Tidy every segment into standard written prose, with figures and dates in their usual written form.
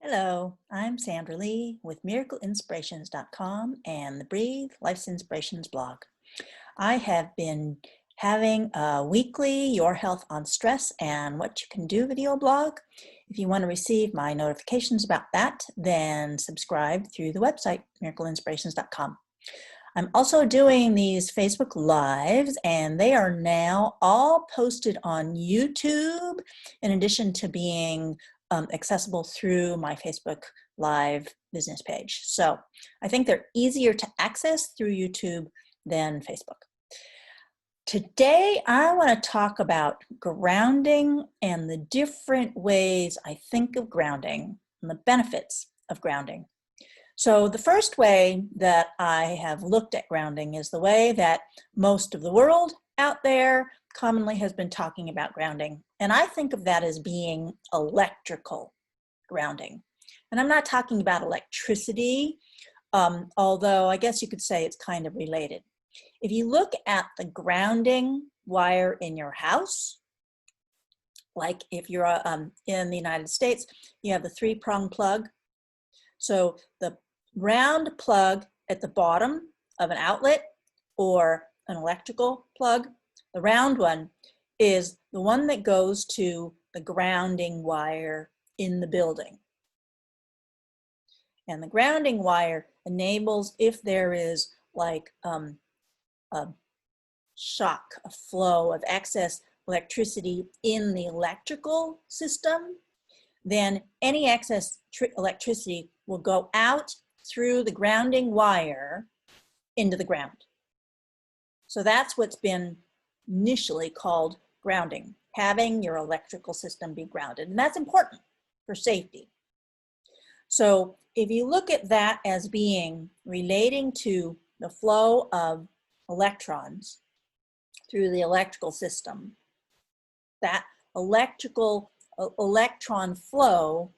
Hello, I'm Sandra Lee with miracleinspirations.com and the Breathe Life's Inspirations blog. I have been having a weekly Your Health on Stress and What You Can Do video blog. If you want to receive my notifications about that, then subscribe through the website, miracleinspirations.com. I'm also doing these Facebook Lives, and they are now all posted on YouTube, in addition to being accessible through my Facebook Live business page. So I think they're easier to access through YouTube than Facebook. Today, I want to talk about grounding and the different ways I think of grounding and the benefits of grounding. So the first way that I have looked at grounding is the way that most of the world out there commonly has been talking about grounding. And I think of that as being electrical grounding. And I'm not talking about electricity, although I guess you could say it's kind of related. If you look at the grounding wire in your house, like if you're in the United States, you have the three-prong plug. So the round plug at the bottom of an outlet or an electrical plug, the round one is the one that goes to the grounding wire in the building. And the grounding wire enables, if there is like a shock, a flow of excess electricity in the electrical system, then any excess electricity will go out through the grounding wire into the ground. So that's what's been initially called grounding, having your electrical system be grounded. And that's important for safety. So if you look at that as being relating to the flow of electrons through the electrical system, that electron flow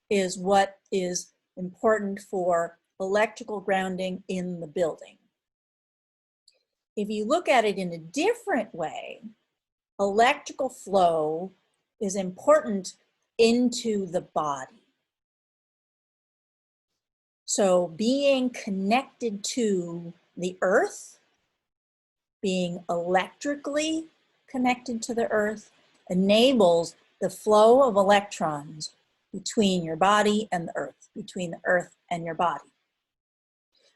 is what is important for electrical grounding in the building. If you look at it in a different way, electrical flow is important into the body. So being connected to the earth, being electrically connected to the earth, enables the flow of electrons between your body and the earth, between the earth and your body.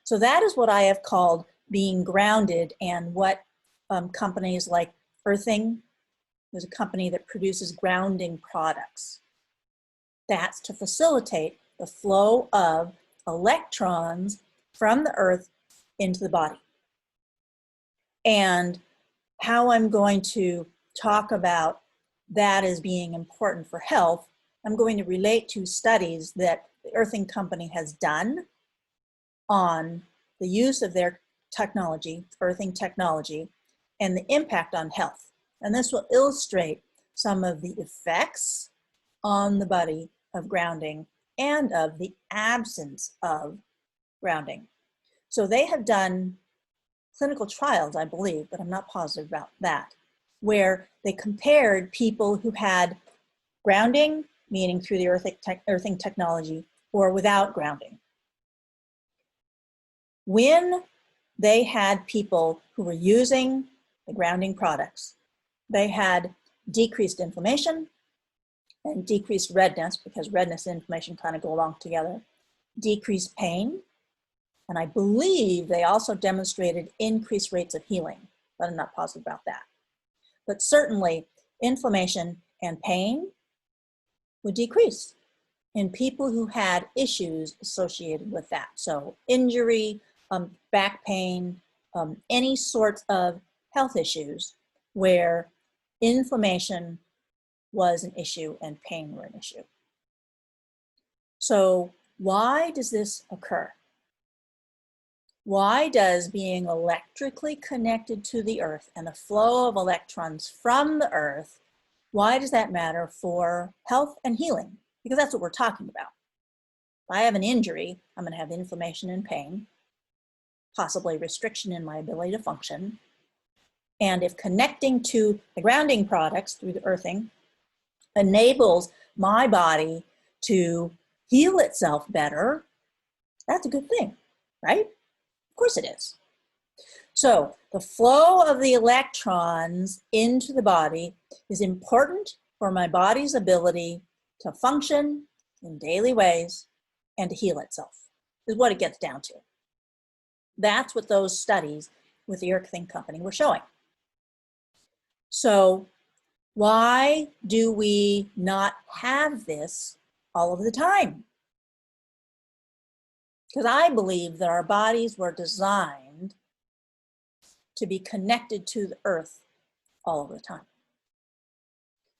So that is what I have called being grounded, and what companies like Earthing, there's a company that produces grounding products. That's to facilitate the flow of electrons from the earth into the body. And how I'm going to talk about that as being important for health, I'm going to relate to studies that the Earthing Company has done on the use of their technology, earthing technology, and the impact on health. And this will illustrate some of the effects on the body of grounding and of the absence of grounding. So they have done clinical trials, I believe, but I'm not positive about that, where they compared people who had grounding, meaning through the earthing technology, or without grounding. When they had people who were using the grounding products, they had decreased inflammation and decreased redness, because redness and inflammation kind of go along together, decreased pain, and I believe they also demonstrated increased rates of healing, but I'm not positive about that. But certainly inflammation and pain would decrease in people who had issues associated with that. So injury, back pain, any sorts of health issues where inflammation was an issue and pain were an issue. So why does this occur? Why does being electrically connected to the earth and the flow of electrons from the earth, why does that matter for health and healing? Because that's what we're talking about. If I have an injury, I'm going to have inflammation and pain, possibly restriction in my ability to function. And if connecting to the grounding products through the earthing enables my body to heal itself better, that's a good thing, right? Of course it is. So the flow of the electrons into the body is important for my body's ability to function in daily ways and to heal itself, is what it gets down to. That's what those studies with the Earth Think Company were showing. So why do we not have this all of the time? Because I believe that our bodies were designed to be connected to the earth all of the time,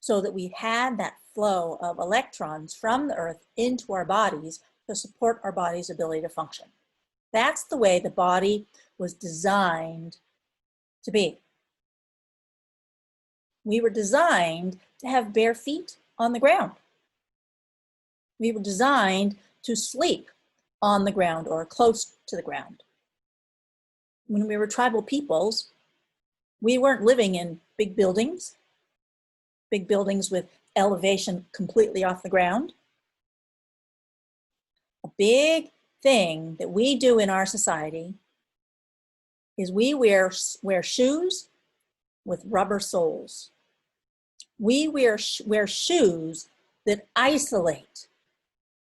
so that we had that flow of electrons from the earth into our bodies to support our body's ability to function. That's the way the body was designed to be. We were designed to have bare feet on the ground. We were designed to sleep on the ground or close to the ground. When we were tribal peoples, we weren't living in big buildings with elevation completely off the ground. A big thing that we do in our society is we wear shoes with rubber soles. We wear shoes that isolate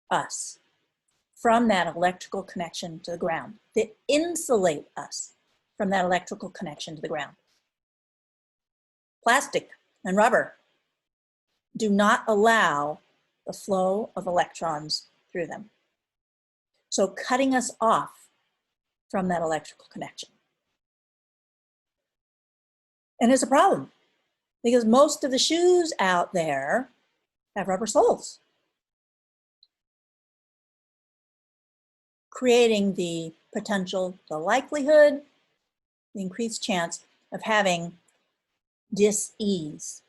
us from that electrical connection to the ground, that insulate us from that electrical connection to the ground. Plastic and rubber do not allow the flow of electrons through them, so cutting us off from that electrical connection. And it's a problem because most of the shoes out there have rubber soles, creating the potential, the likelihood, the increased chance of having dis-ease,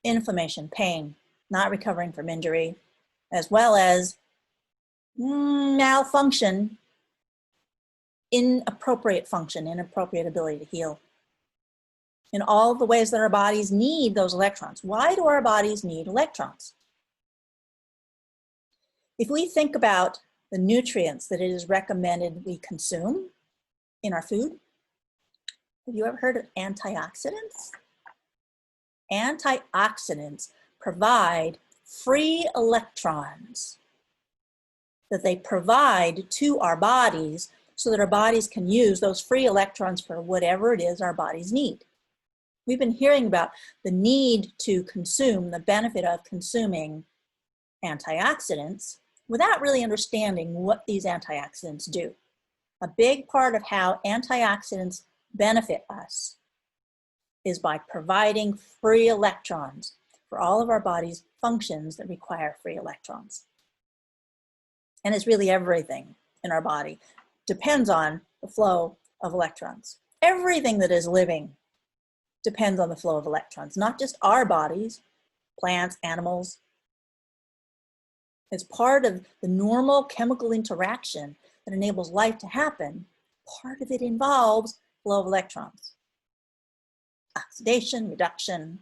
inflammation, pain, not recovering from injury, as well as malfunction, inappropriate function, inappropriate ability to heal in all the ways that our bodies need those electrons. Why do our bodies need electrons? If we think about the nutrients that it is recommended we consume in our food, have you ever heard of antioxidants? Antioxidants provide free electrons that they provide to our bodies so that our bodies can use those free electrons for whatever it is our bodies need. We've been hearing about the need to consume, the benefit of consuming antioxidants without really understanding what these antioxidants do. A big part of how antioxidants benefit us is by providing free electrons for all of our body's functions that require free electrons. And it's really everything in our body depends on the flow of electrons. Everything that is living depends on the flow of electrons, not just our bodies, plants, animals. As part of the normal chemical interaction that enables life to happen, part of it involves flow of electrons. Oxidation, reduction,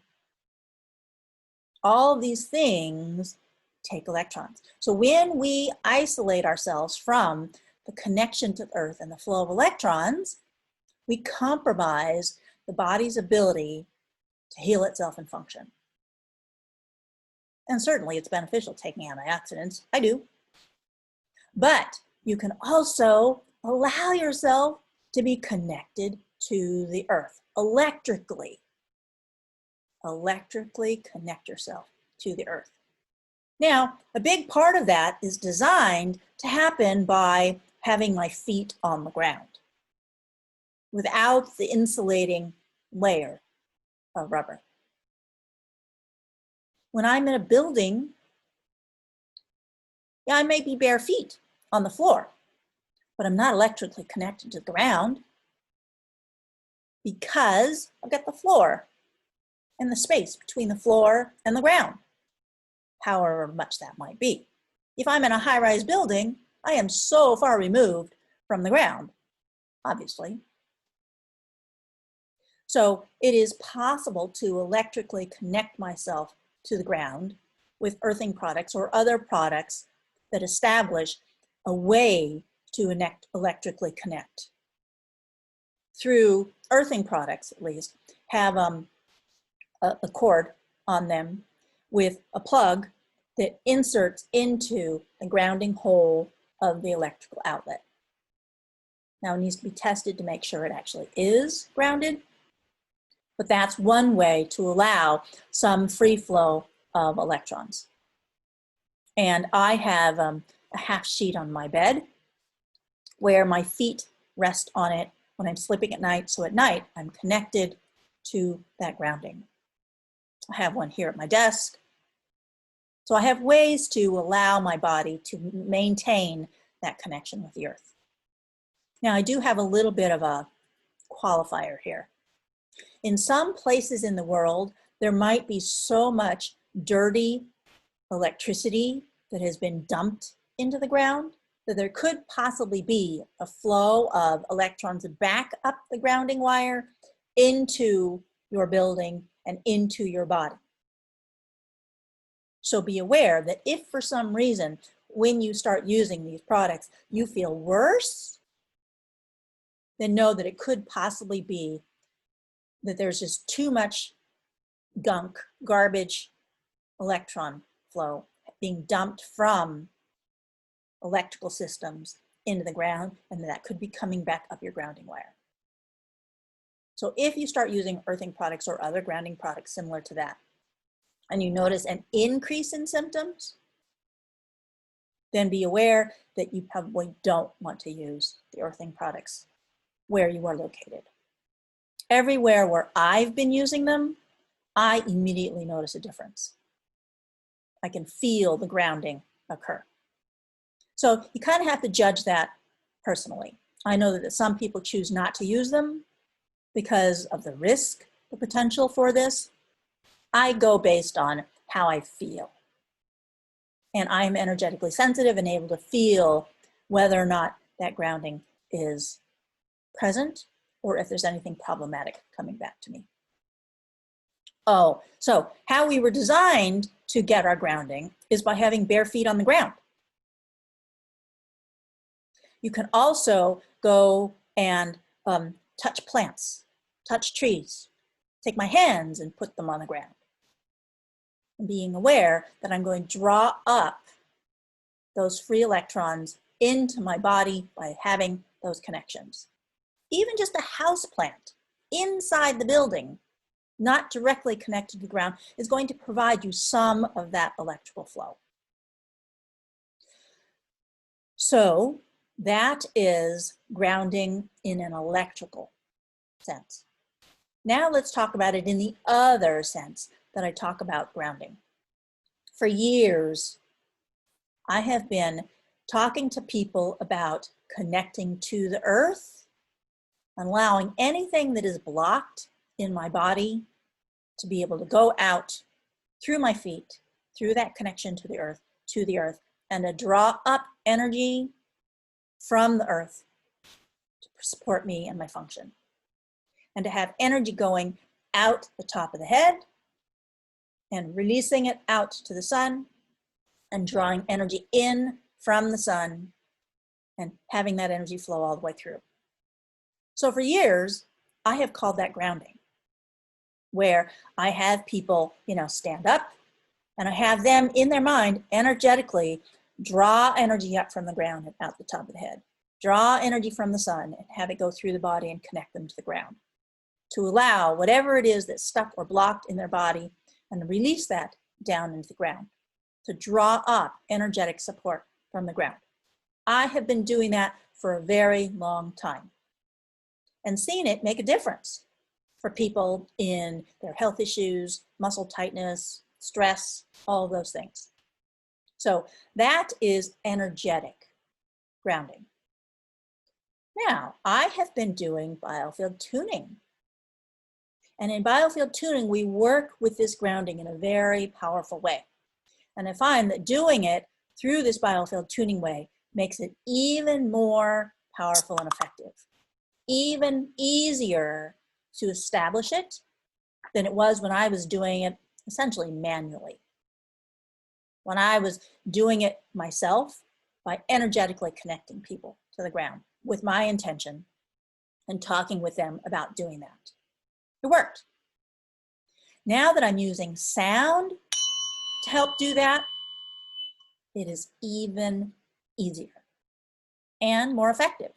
all of these things take electrons. So when we isolate ourselves from the connection to the earth and the flow of electrons, we compromise the body's ability to heal itself and function. And certainly it's beneficial taking antioxidants. I do. But you can also allow yourself to be connected to the earth electrically. Electrically connect yourself to the earth. Now, a big part of that is designed to happen by having my feet on the ground without the insulating layer of rubber. When I'm in a building, I may be bare feet on the floor, but I'm not electrically connected to the ground because I've got the floor and the space between the floor and the ground, however much that might be. If I'm in a high-rise building, I am so far removed from the ground, obviously. So it is possible to electrically connect myself to the ground with earthing products or other products that establish a way to electrically connect through earthing products, at least, have a cord on them with a plug that inserts into the grounding hole of the electrical outlet. Now it needs to be tested to make sure it actually is grounded, but that's one way to allow some free flow of electrons. And I have a half sheet on my bed where my feet rest on it when I'm sleeping at night. So at night, I'm connected to that grounding. I have one here at my desk. So I have ways to allow my body to maintain that connection with the earth. Now I do have a little bit of a qualifier here. In some places in the world, there might be so much dirty electricity that has been dumped into the ground that there could possibly be a flow of electrons back up the grounding wire into your building and into your body. So be aware that if for some reason, when you start using these products, you feel worse, then know that it could possibly be that there's just too much gunk, garbage, electron flow being dumped from electrical systems into the ground, and that could be coming back up your grounding wire. So if you start using earthing products or other grounding products similar to that, and you notice an increase in symptoms, then be aware that you probably don't want to use the earthing products where you are located. Everywhere where I've been using them, I immediately notice a difference. I can feel the grounding occur. So you kind of have to judge that personally. I know that some people choose not to use them because of the risk, the potential for this. I go based on how I feel. And I'm energetically sensitive and able to feel whether or not that grounding is present or if there's anything problematic coming back to me. Oh, so how we were designed to get our grounding is by having bare feet on the ground. You can also go and touch plants, touch trees, take my hands and put them on the ground. And being aware that I'm going to draw up those free electrons into my body by having those connections. Even just a house plant inside the building, not directly connected to the ground, is going to provide you some of that electrical flow. So that is grounding in an electrical sense. Now let's talk about it in the other sense that I talk about grounding. For years, I have been talking to people about connecting to the earth and allowing anything that is blocked in my body to be able to go out through my feet, through that connection to the earth, and to draw up energy from the earth to support me and my function. And to have energy going out the top of the head and releasing it out to the sun and drawing energy in from the sun and having that energy flow all the way through. So for years, I have called that grounding, where I have people, stand up and I have them in their mind energetically draw energy up from the ground and out the top of the head, draw energy from the sun and have it go through the body and connect them to the ground, to allow whatever it is that's stuck or blocked in their body and release that down into the ground, to draw up energetic support from the ground. I have been doing that for a very long time and seen it make a difference for people in their health issues, muscle tightness, stress, all of those things. So that is energetic grounding. Now, I have been doing biofield tuning. And in biofield tuning, we work with this grounding in a very powerful way. And I find that doing it through this biofield tuning way makes it even more powerful and effective, even easier to establish it than it was when I was doing it essentially manually. when I was doing it myself by energetically connecting people to the ground with my intention and talking with them about doing that. It worked. Now that I'm using sound to help do that, it is even easier and more effective.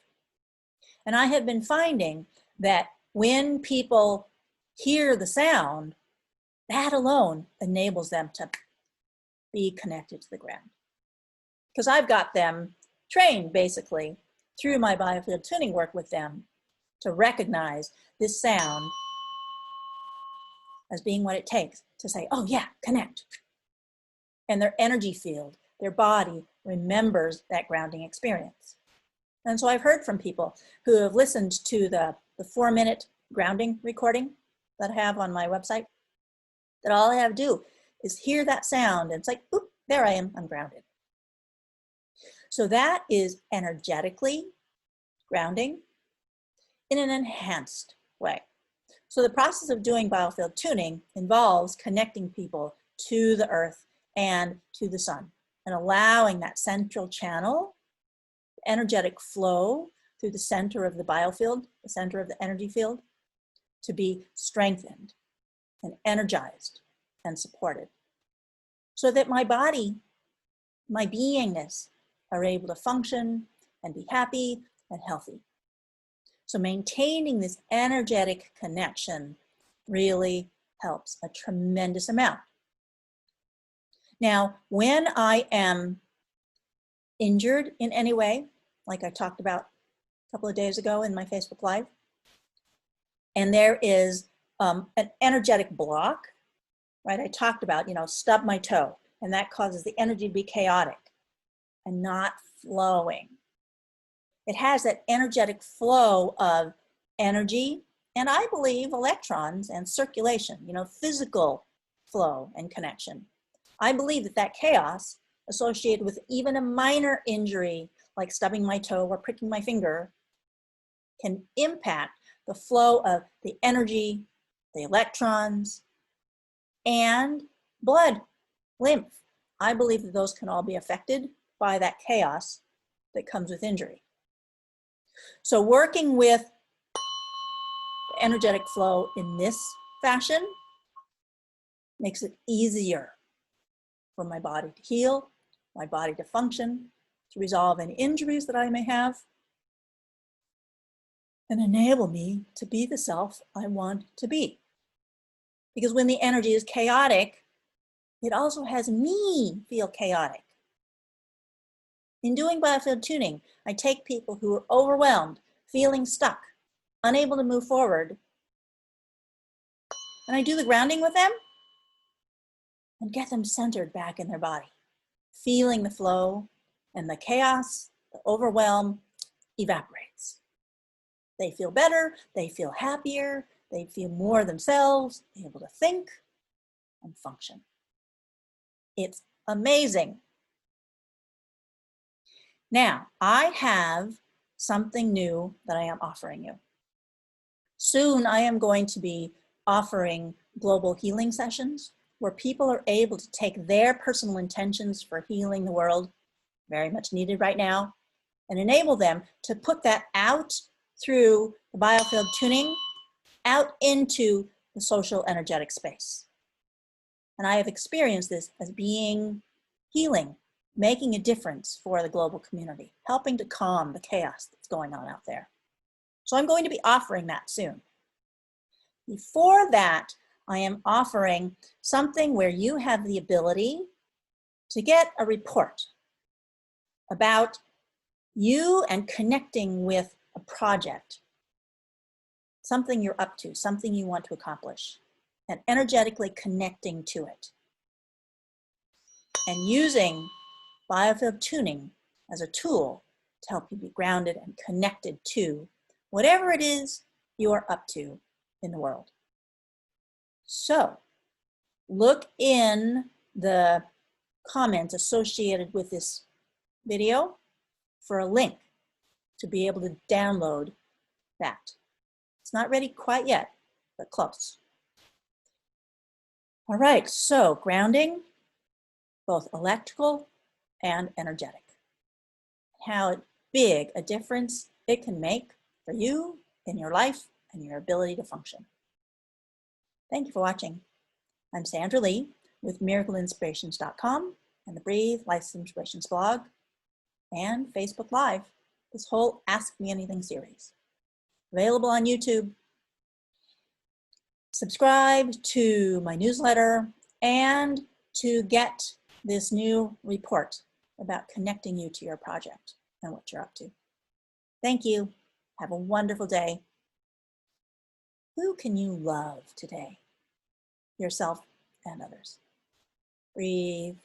And I have been finding that when people hear the sound, that alone enables them to be connected to the ground. Because I've got them trained basically through my biofield tuning work with them to recognize this sound as being what it takes to say, oh yeah, connect. And their energy field, their body remembers that grounding experience. And so I've heard from people who have listened to the 4-minute grounding recording that I have on my website, that all I have to do is hear that sound and it's like, oop, there I am, I'm grounded. So that is energetically grounding in an enhanced way. So the process of doing biofield tuning involves connecting people to the earth and to the sun and allowing that central channel, energetic flow through the center of the biofield, the center of the energy field, to be strengthened and energized and supported so that my body, my beingness are able to function and be happy and healthy. So maintaining this energetic connection really helps a tremendous amount. Now, when I am injured in any way, like I talked about a couple of days ago in my Facebook Live, and there is an energetic block, right? I talked about, stub my toe, and that causes the energy to be chaotic and not flowing. It has that energetic flow of energy, and I believe electrons and circulation, physical flow and connection. I believe that chaos associated with even a minor injury, like stubbing my toe or pricking my finger, can impact the flow of the energy, the electrons, and blood, lymph. I believe that those can all be affected by that chaos that comes with injury. So working with the energetic flow in this fashion makes it easier for my body to heal, my body to function, to resolve any injuries that I may have, and enable me to be the self I want to be. Because when the energy is chaotic, it also has me feel chaotic. In doing biofield tuning, I take people who are overwhelmed, feeling stuck, unable to move forward, and I do the grounding with them and get them centered back in their body, feeling the flow, and the chaos, the overwhelm evaporates. They feel better, they feel happier, they feel more themselves, able to think and function. It's amazing. Now, I have something new that I am offering you. Soon I am going to be offering global healing sessions where people are able to take their personal intentions for healing the world, very much needed right now, and enable them to put that out through the biofield tuning, out into the social energetic space. And I have experienced this as being healing, making a difference for the global community, helping to calm the chaos that's going on out there. So I'm going to be offering that soon. Before that, I am offering something where you have the ability to get a report about you and connecting with a project, something you're up to, something you want to accomplish, and energetically connecting to it. And using biofield tuning as a tool to help you be grounded and connected to whatever it is you are up to in the world. So look in the comments associated with this video for a link to be able to download that. It's not ready quite yet, but close. All right, so grounding, both electrical and energetic. How big a difference it can make for you in your life and your ability to function. Thank you for watching. I'm Sandra Lee with miracleinspirations.com and the Breathe Life Inspirations blog and Facebook Live, this whole Ask Me Anything series. Available on YouTube. Subscribe to my newsletter and to get this new report about connecting you to your project and what you're up to. Thank you. Have a wonderful day. Who can you love today? Yourself and others. Breathe.